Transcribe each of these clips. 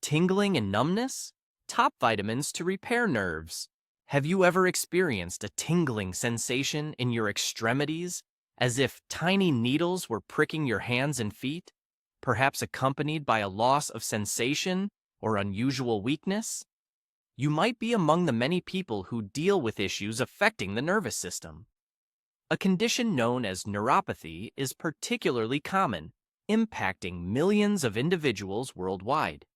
Tingling and numbness? Top vitamins to repair nerves. Have you ever experienced a tingling sensation in your extremities, as if tiny needles were pricking your hands and feet, perhaps accompanied by a loss of sensation or unusual weakness? You might be among the many people who deal with issues affecting the nervous system. A condition known as neuropathy is particularly common, impacting millions of individuals worldwide.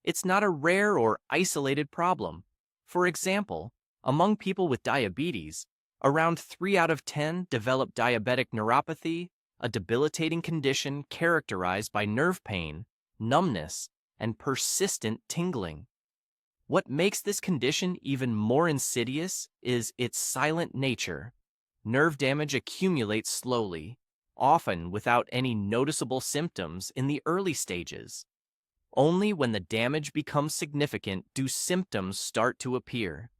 It's not a rare or isolated problem. For example, among people with diabetes, around 3 out of 10 develop diabetic neuropathy, a debilitating condition characterized by nerve pain, numbness, and persistent tingling. What makes this condition even more insidious is its silent nature. Nerve damage accumulates slowly, often without any noticeable symptoms in the early stages. Only when the damage becomes significant do symptoms start to appear.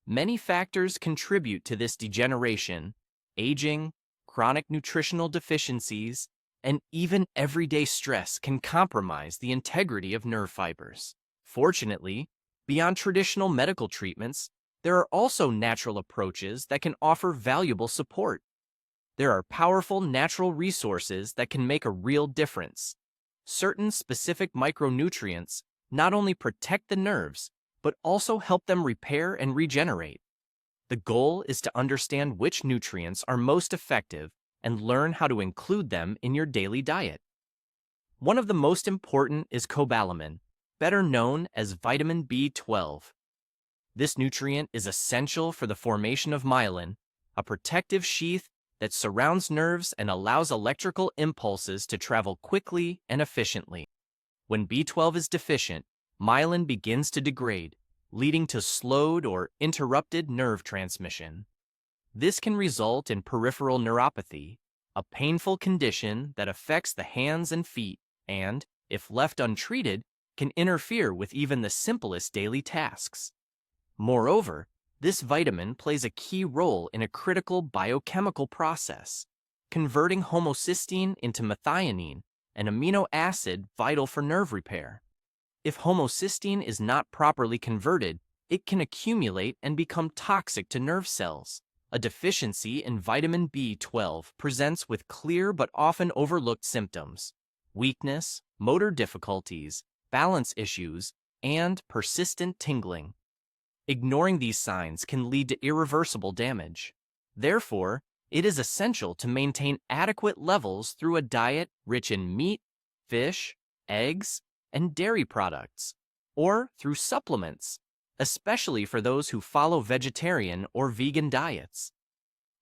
Many factors contribute to this degeneration: aging, chronic nutritional deficiencies, and even everyday stress can compromise the integrity of nerve fibers. Fortunately, beyond traditional medical treatments, there are also natural approaches that can offer valuable support. There are powerful natural resources that can make a real difference. Certain specific micronutrients not only protect the nerves, but also help them repair and regenerate. The goal is to understand which nutrients are most effective and learn how to include them in your daily diet. One of the most important is cobalamin, better known as vitamin B12. This nutrient is essential for the formation of myelin, a protective sheath that surrounds nerves and allows electrical impulses to travel quickly and efficiently. When B12 is deficient, myelin begins to degrade, leading to slowed or interrupted nerve transmission. This can result in peripheral neuropathy, a painful condition that affects the hands and feet and, if left untreated, can interfere with even the simplest daily tasks. Moreover, this vitamin plays a key role in a critical biochemical process, converting homocysteine into methionine, an amino acid vital for nerve repair. If homocysteine is not properly converted, it can accumulate and become toxic to nerve cells. A deficiency in vitamin B12 presents with clear but often overlooked symptoms: weakness, motor difficulties, balance issues, and persistent tingling. Ignoring these signs can lead to irreversible damage. Therefore, it is essential to maintain adequate levels through a diet rich in meat, fish, eggs, and dairy products, or through supplements, especially for those who follow vegetarian or vegan diets.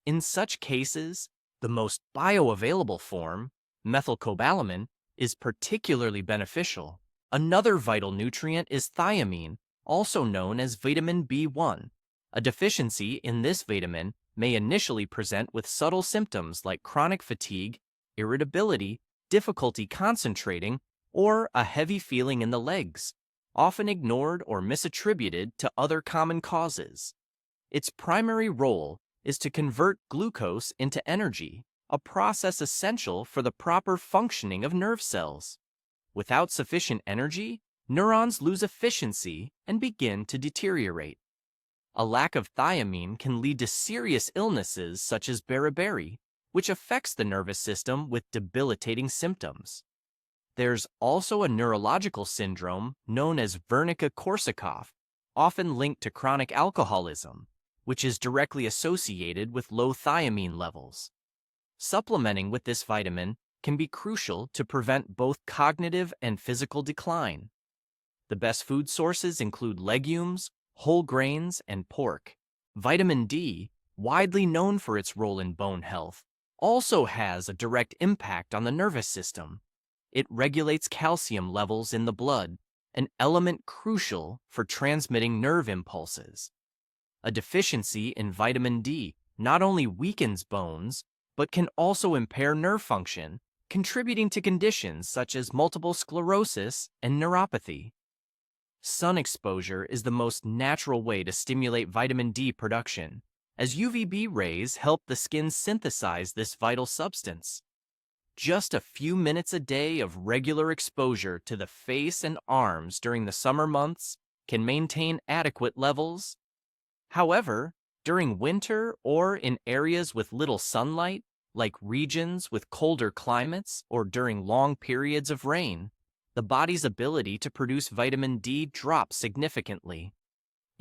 In such cases, the most bioavailable form, methylcobalamin, is particularly beneficial. Another vital nutrient is thiamine, also known as vitamin B1. A deficiency in this vitamin may initially present with subtle symptoms like chronic fatigue, irritability, difficulty concentrating, or a heavy feeling in the legs, often ignored or misattributed to other common causes. Its primary role is to convert glucose into energy, a process essential for the proper functioning of nerve cells. Without sufficient energy, neurons lose efficiency and begin to deteriorate. A lack of thiamine can lead to serious illnesses such as beriberi, which affects the nervous system with debilitating symptoms. There's also a neurological syndrome known as Wernicke-Korsakoff, often linked to chronic alcoholism, which is directly associated with low thiamine levels. Supplementing with this vitamin can be crucial to prevent both cognitive and physical decline. The best food sources include legumes, whole grains, and pork. Vitamin D, widely known for its role in bone health, also has a direct impact on the nervous system. It regulates calcium levels in the blood, an element crucial for transmitting nerve impulses. A deficiency in vitamin D not only weakens bones, but can also impair nerve function, contributing to conditions such as multiple sclerosis and neuropathy. Sun exposure is the most natural way to stimulate vitamin D production, as UVB rays help the skin synthesize this vital substance. Just a few minutes a day of regular exposure to the face and arms during the summer months can maintain adequate levels. However, during winter or in areas with little sunlight, like regions with colder climates or during long periods of rain, the body's ability to produce vitamin D drops significantly.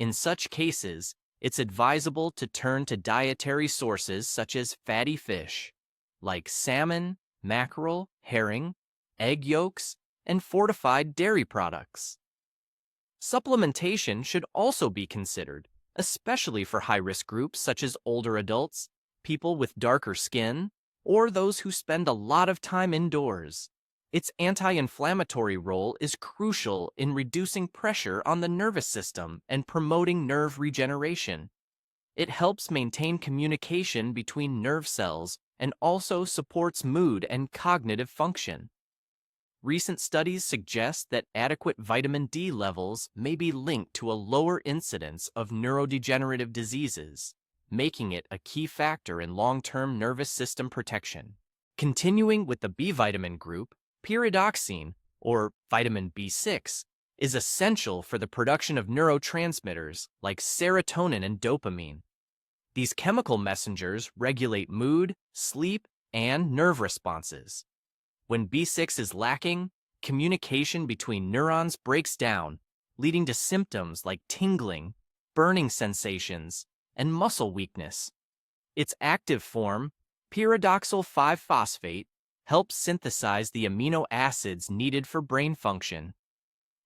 In such cases, it's advisable to turn to dietary sources such as fatty fish, like salmon, mackerel, herring, egg yolks, and fortified dairy products. Supplementation should also be considered, especially for high-risk groups such as older adults, people with darker skin, or those who spend a lot of time indoors. Its anti-inflammatory role is crucial in reducing pressure on the nervous system and promoting nerve regeneration. It helps maintain communication between nerve cells and also supports mood and cognitive function. Recent studies suggest that adequate vitamin D levels may be linked to a lower incidence of neurodegenerative diseases, making it a key factor in long-term nervous system protection. Continuing with the B vitamin group, pyridoxine, or vitamin B6, is essential for the production of neurotransmitters like serotonin and dopamine. These chemical messengers regulate mood, sleep, and nerve responses. When B6 is lacking, communication between neurons breaks down, leading to symptoms like tingling, burning sensations, and muscle weakness. Its active form, pyridoxal 5-phosphate, helps synthesize the amino acids needed for brain function.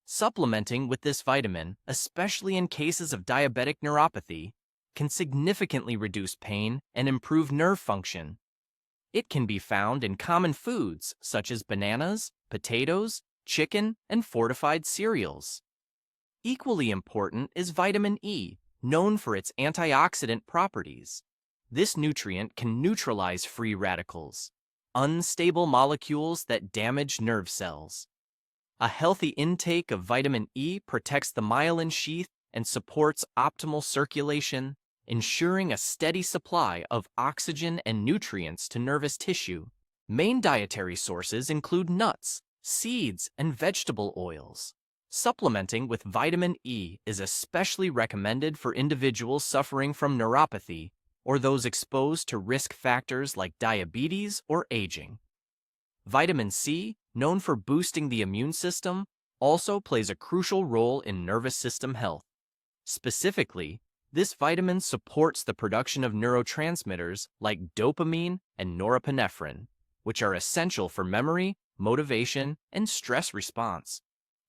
Supplementing with this vitamin, especially in cases of diabetic neuropathy, can significantly reduce pain and improve nerve function. It can be found in common foods such as bananas, potatoes, chicken, and fortified cereals. Equally important is vitamin E, known for its antioxidant properties. This nutrient can neutralize free radicals, unstable molecules that damage nerve cells. A healthy intake of vitamin E protects the myelin sheath and supports optimal circulation, ensuring a steady supply of oxygen and nutrients to nervous tissue. Main dietary sources include nuts, seeds, and vegetable oils. Supplementing with vitamin E is especially recommended for individuals suffering from neuropathy or those exposed to risk factors like diabetes or aging. Vitamin C, known for boosting the immune system, also plays a crucial role in nervous system health. Specifically, this vitamin supports the production of neurotransmitters like dopamine and norepinephrine, which are essential for memory, motivation, and stress response.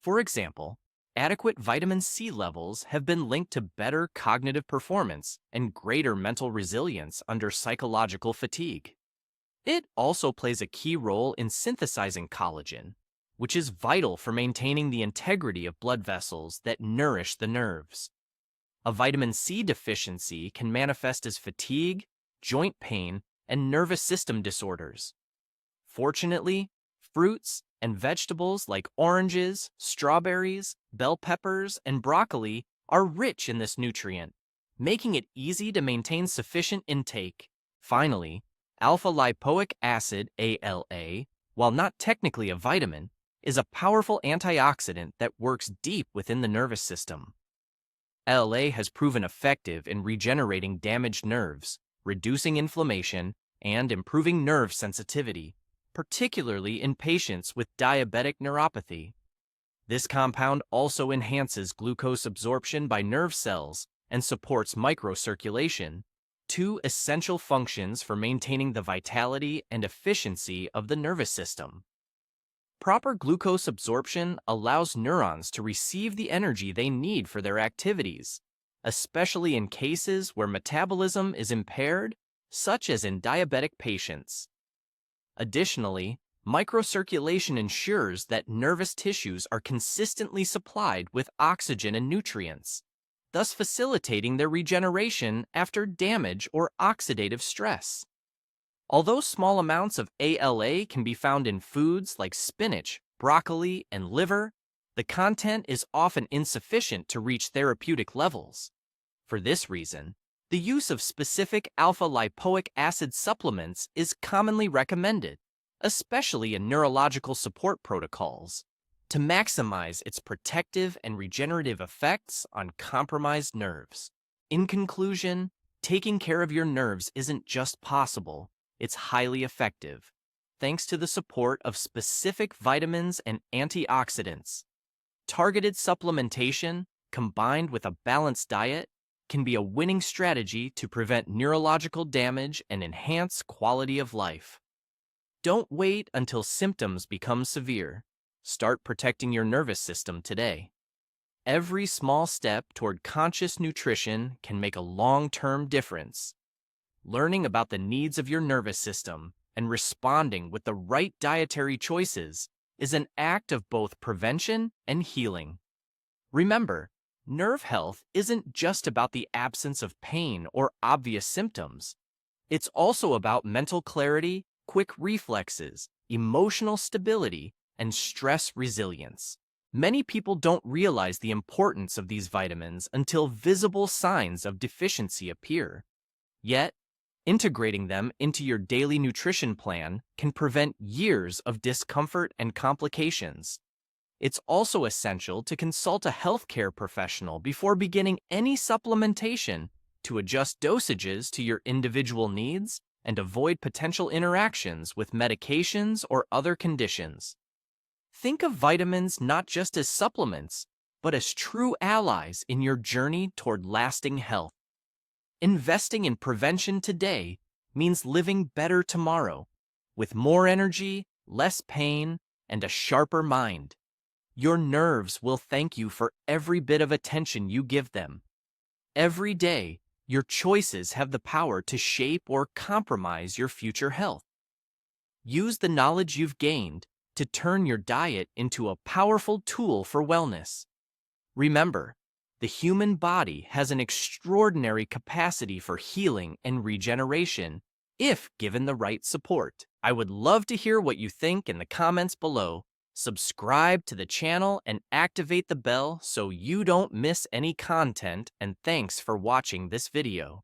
For example, adequate vitamin C levels have been linked to better cognitive performance and greater mental resilience under psychological fatigue. It also plays a key role in synthesizing collagen, which is vital for maintaining the integrity of blood vessels that nourish the nerves. A vitamin C deficiency can manifest as fatigue, joint pain, and nervous system disorders. Fortunately, fruits and vegetables like oranges, strawberries, bell peppers, and broccoli are rich in this nutrient, making it easy to maintain sufficient intake. Finally, alpha-lipoic acid, ALA, while not technically a vitamin, is a powerful antioxidant that works deep within the nervous system. ALA has proven effective in regenerating damaged nerves, reducing inflammation, and improving nerve sensitivity, particularly in patients with diabetic neuropathy. This compound also enhances glucose absorption by nerve cells and supports microcirculation, two essential functions for maintaining the vitality and efficiency of the nervous system. Proper glucose absorption allows neurons to receive the energy they need for their activities, especially in cases where metabolism is impaired, such as in diabetic patients. Additionally, microcirculation ensures that nervous tissues are consistently supplied with oxygen and nutrients, thus facilitating their regeneration after damage or oxidative stress. Although small amounts of ALA can be found in foods like spinach, broccoli, and liver, the content is often insufficient to reach therapeutic levels. For this reason, the use of specific alpha-lipoic acid supplements is commonly recommended, especially in neurological support protocols, to maximize its protective and regenerative effects on compromised nerves. In conclusion, taking care of your nerves isn't just possible, it's highly effective, thanks to the support of specific vitamins and antioxidants. Targeted supplementation, combined with a balanced diet, can be a winning strategy to prevent neurological damage and enhance quality of life. Don't wait until symptoms become severe. Start protecting your nervous system today. Every small step toward conscious nutrition can make a long-term difference. Learning about the needs of your nervous system and responding with the right dietary choices is an act of both prevention and healing. Remember, nerve health isn't just about the absence of pain or obvious symptoms. It's also about mental clarity, quick reflexes, emotional stability, and stress resilience. Many people don't realize the importance of these vitamins until visible signs of deficiency appear. Yet, integrating them into your daily nutrition plan can prevent years of discomfort and complications. It's also essential to consult a healthcare professional before beginning any supplementation to adjust dosages to your individual needs and avoid potential interactions with medications or other conditions. Think of vitamins not just as supplements, but as true allies in your journey toward lasting health. Investing in prevention today means living better tomorrow, with more energy, less pain, and a sharper mind. Your nerves will thank you for every bit of attention you give them. Every day, your choices have the power to shape or compromise your future health. Use the knowledge you've gained to turn your diet into a powerful tool for wellness. Remember, the human body has an extraordinary capacity for healing and regeneration if given the right support. I would love to hear what you think in the comments below. Subscribe to the channel and activate the bell so you don't miss any content, and thanks for watching this video.